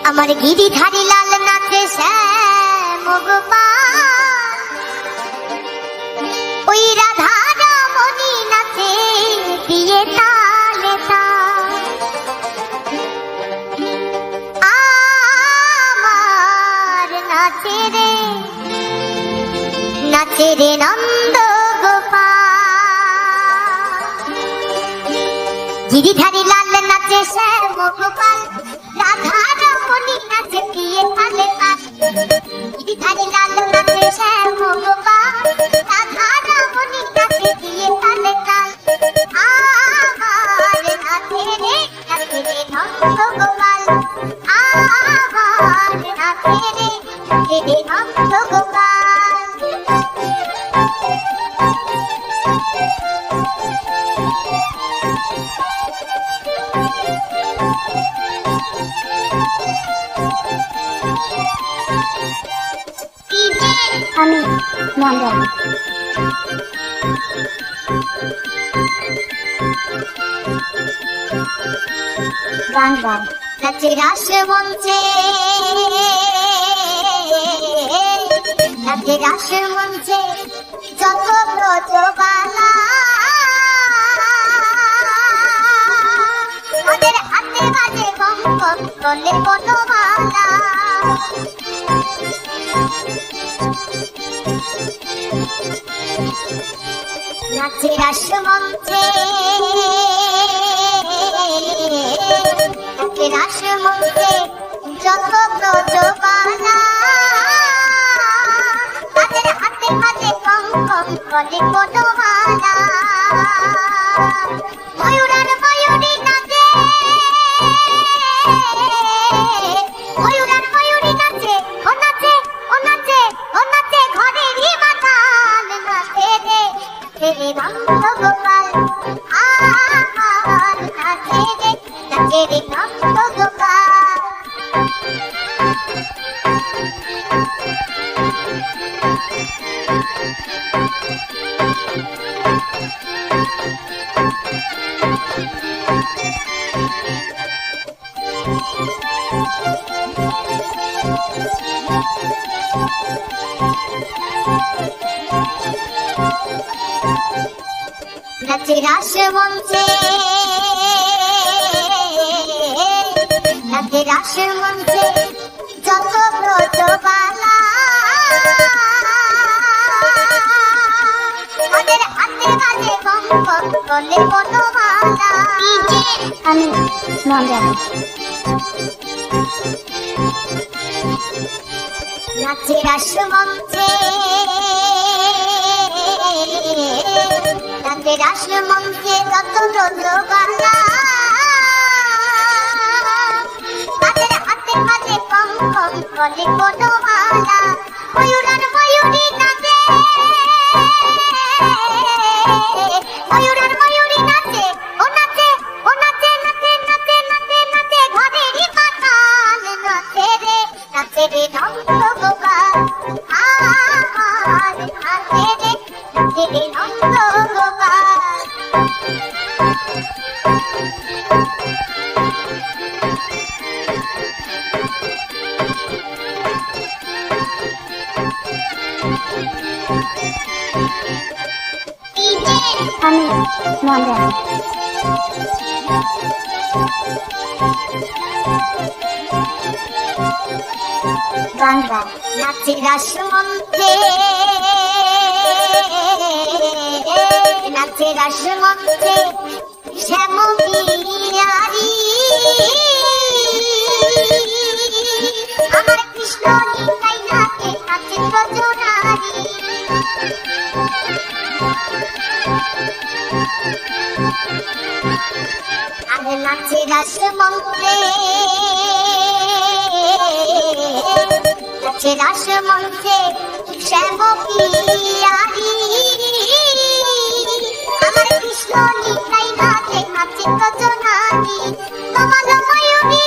আমার গিরিধারী লাল নাচে শ্যাম গোপাল, ওই রাধা রমণী নাচে দিয়ে তালে তাল। আমার নাচে রে নন্দ গোপাল, গিরিধারী লাল নাচে শ্যাম গোপাল, রাধা রমণী নাচে দিয়ে তালে তাল। গিরিধারী লাল নাচে শ্যাম গোপাল, রাধা রমণী নাচে দিয়ে তালে তাল। আমার নাচে রে নন্দ গোপাল, আমার নাচে রে নন্দ গোপাল। আমি মন্ডল। গান গান নাচে রাস মঞ্চে, নাচে রাস মঞ্চে যত ব্রজবালা, ওদের হাতে বাজে কম কম বলে বনমালা। নাচে রাস মঞ্চে, নাচে রাস মঞ্চে যত ব্রজবালা, তাদের হাতে বাজে কম কম বলে বনমালা। ময়ূরার ময়ূরী নাচে, ময়ূরার ময়ূরী নাচে, ও নাচে ও নাচে ও নাচে ঘরেরই মাতাল। নাচে রে নন্দ গোপাল, আমার নাচে রে নন্দ গোপাল। নাচে রাস মঞ্চে, নাচে রাস মঞ্চে যত ব্রজবালা, ওদের হাতে বাজে কম কম বলে বনমালা। আমি মন্ডল। নাচে রাস মঞ্চে, নাচে রাস মঞ্চে যত ব্রজবালা, তাদের হাতে বাজে কম কম বলে বনমালা। ময়ূরার ময়ূরী নাচে, ময়ূরার ময়ূরী নাচে, ও নাচে ও নাচে নাচে নাচে নাচে নাচে ঘরেরই মাতাল। নাচে রে নন্দ গোপাল, আমার নাচে রে নন্দ গোপাল। আমি মন্ডল। গান গান নাচে রাস মঞ্চে, নাচে রাস মঞ্চে শ্যাম বিহারী, আমার কৃষ্ণ নিতাই নাচে নাচে ব্রজনারী। আর নাচে রাস মঞ্চে, নাচে রাস মঞ্চে শ্যাম বিহারী, আমার কৃষ্ণ নিতাই নাচে নাচে ব্রজনারী। তোমার ময়ূরী